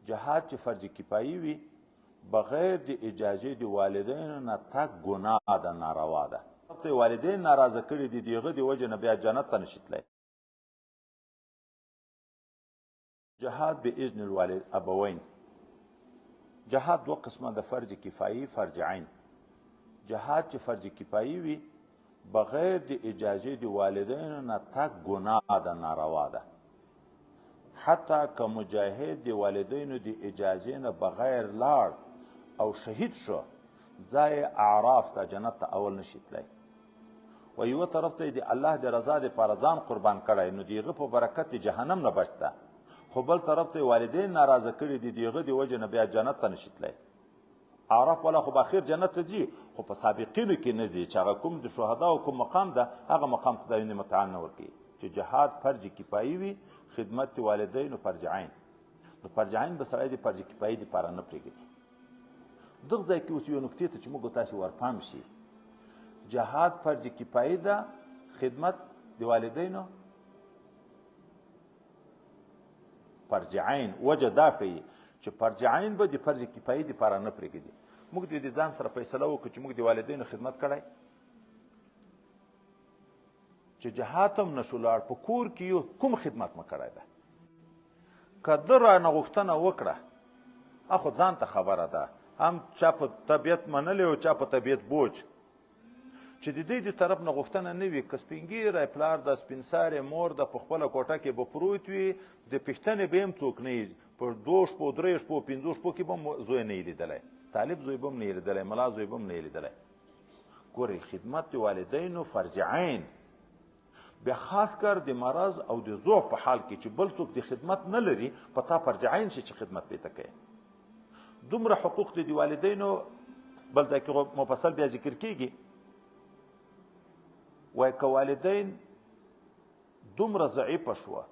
جهاد چې فرض کفایي وي بغیر د اجازې د والدینو نه تګ ګناه ده، ناروا ده. والدین ناراضه کړي دي، د هغه د وجې نه بیا جنت ته نشي تللی. جهاد باذن الوالد ابوین. جهاد دوه قسمه ده، فرض کفایي، فرض عین. جهاد چې فرض کفایي وي بغیر د اجازې د والدینو نه تګ ګناه ده، ناروا ده. حتی که مجاهد د والدینو د اجازې نه بغیر لاړ او شهید شو، ځای اعراف ته جنت ته اول نشي تللی. و یوه طرف ته د الله د رضا دپاره ځان قربان کړی، نو د هغه په برکت د جهنم نه بچ ده. خو بل طرف ته والدین ناراضه کړي دي، د هغه د وجې نه بیا جنت ته نشي تللی. اعراف والا خو به اخر جنت ته ځي، خو په سابقینو کې نه ځي چې هغه کوم د شهداو کوم مقام ده، هغه مقام خدای نه متعال نه ورکوي. چې جهاد فرض کفایي وي، خدمت والدینو فرض عین. نو فرض عین به سړی د فرض کفایي دپاره نه پرېږدي. دغه ځای کې اوس یوه نکتې ته چې موږ تاسې ورپام شي، جهاد فرض کفایي ده، خدمت د والدینو فرض عین. وجه دا ښیي چې فرض عین به د فرض کفایي دپاره نه پرېږدي. موږ د ځان سره فیصله وکړو چې موږ د والدینو خدمت کړی، چې جهاد هم نشو لاړ، په کور کې یو کوم خدمت مه کړی ده. که ده رانه غوښتنه وکړه، اخو ځان ته خبره ده، هم چا په طبیعت منلی او چا په طبیعت بوج، چې د دې د طرف نه غوښتنه نه وي، که سپین ږیری پلار ده، سپین سارې مور ده، په خپله کوټه کې به پروت وي، د پوښتنې به هم څوک نه وي، په 2 شپو 3 شپو 5 شپو کې به هم زوی نه یې لیدلی، طالب زوی به هم نه یې لیدلی، ملا زوی به هم نه یې لیدلی. ګورئ، خدمت د والدینو فرض عین. بیا خاص کر د مرض او د ضعف په حال کې چې بل څوک د خدمت نه لري، په تا فرض عین شي چې خدمت پې ته کوې. دومره حقوق د والدینو بل ځای کې مفصل بیا ذکر کېږي. وایي که والدین دومره ضعیفه شوه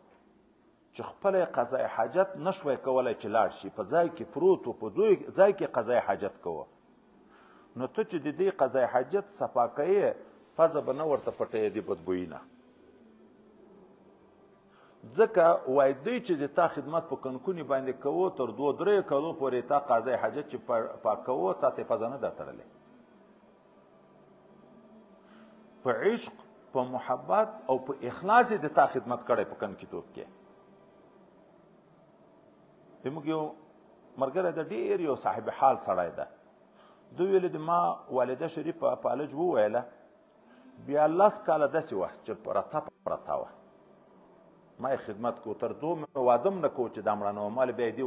چې خپله قضای حاجت نه شوی کولی چې لاړ شي، په ځای کې پروت و، په ځای کې قضای حاجت کوه، نو ته چې د دې قضای حاجت صفا کوې، پزه به نه ورته پټوې د بدبویي نه. ځکه وایي دوی چې د تا خدمت په کنکونې باندې کوو، تر 2-3 کلو پورې تا قضای حاجت چې پاکوو، تا ته پزه نه ده تړلی. په عشق، په محبت او په اخلاص د تا خدمت کړی په کنکیتوب کې. زموږ یو ملګری ده، ډېر یو صاحب حال سړی ده. دوی ویلې د ما والده شریفه پالج وویله، بیا 10 کاله داسې وه چې پرته وه، ما یې خدمت کو، تر دو مې واده هم نه کوو چې دا مړه نه وه، مالې بیا یې دې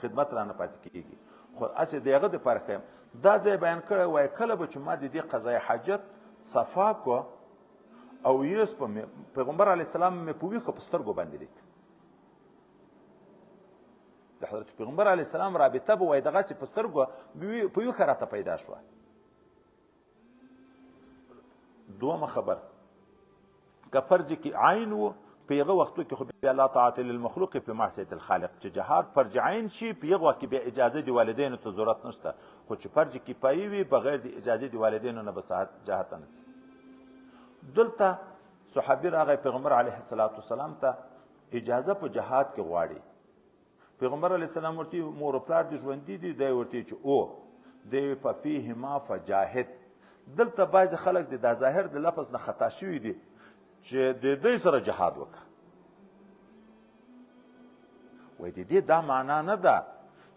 خدمت رانه پاتې کېږي. خو هسې د هغه دپاره ښیم. دا ځای بیان کړی، وایي کله به چې ما د دې قضای حاجت صفا کو او یوس په پیغمبر علیه السلام مې په ویښو په سترګو باندې لید. د حضرت پیغمبر علیه السلام رابطه به وایي دغسې په سترګو په ویښه راته پیدا شوه. دومه خبر، که فرض کې عین و، په هغه وختو کې خو بیا لا طاعت للمخلوق فی معصیة الخالق، چې جهاد فرض عین شي، په هغه وخت کې بیا اجازه د والدینو ته ضرورت نشته. خو چې فرض کفایي وي، بغیر د اجازې د والدینو نه به جهاد ته نه ځي. دلته صحابي راغی پیغمبر علیه السلام ته اجازه په جهاد کې غواړي. پیغمبر علیه السلام ورته مور او پلار دې ژوندي دي؟ دی ورته چې او دی په فیهما فجاهد. دلته بعضې خلک د دا ظاهر د لفظ نه خطا شوي دي چې د دوی سره جهاد وکړه. وایي د دې دا معنا نه ده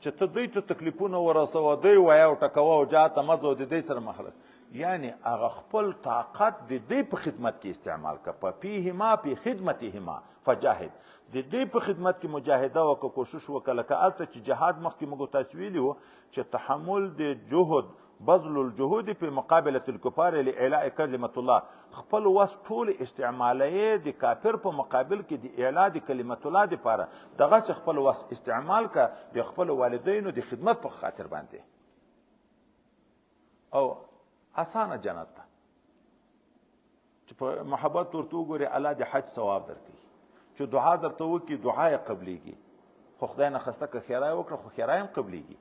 چې ته دوی ته تکلیفونه ورسوه، دوی وایه او ټکوه او جهاد ته مه ځه او د دوی سره مخلک، یعنی هغه خپل طاقت د دوی په خدمت کې استعمال کړه. په فیهما فی خدمتهما فجاهد، د دوی په خدمت کې مجاهده وکړه، کوشش وکړه. لکه هلته چې جهاد مخکې موږ تاسو ویلي وو چې تحمل د جهد، بذل الجهود په مقابله الکفار لاعلاء کلمت الله، خپل وس ټول استعمالیې د کافر په مقابل کې د اعلاء د کلمت الله دپاره، دغسې خپل وس استعمال که د خپل والدینو د خدمت په خاطر باندې، او اسانه جنت ده چې په محبت ورته وګورې، الله د حج ثواب درکوي. چې دعا درته وکړي، دعا یې قبلیږي. خو خدای نه خواسته که خیرای وکړه، خو خیرای هم قبلیږي.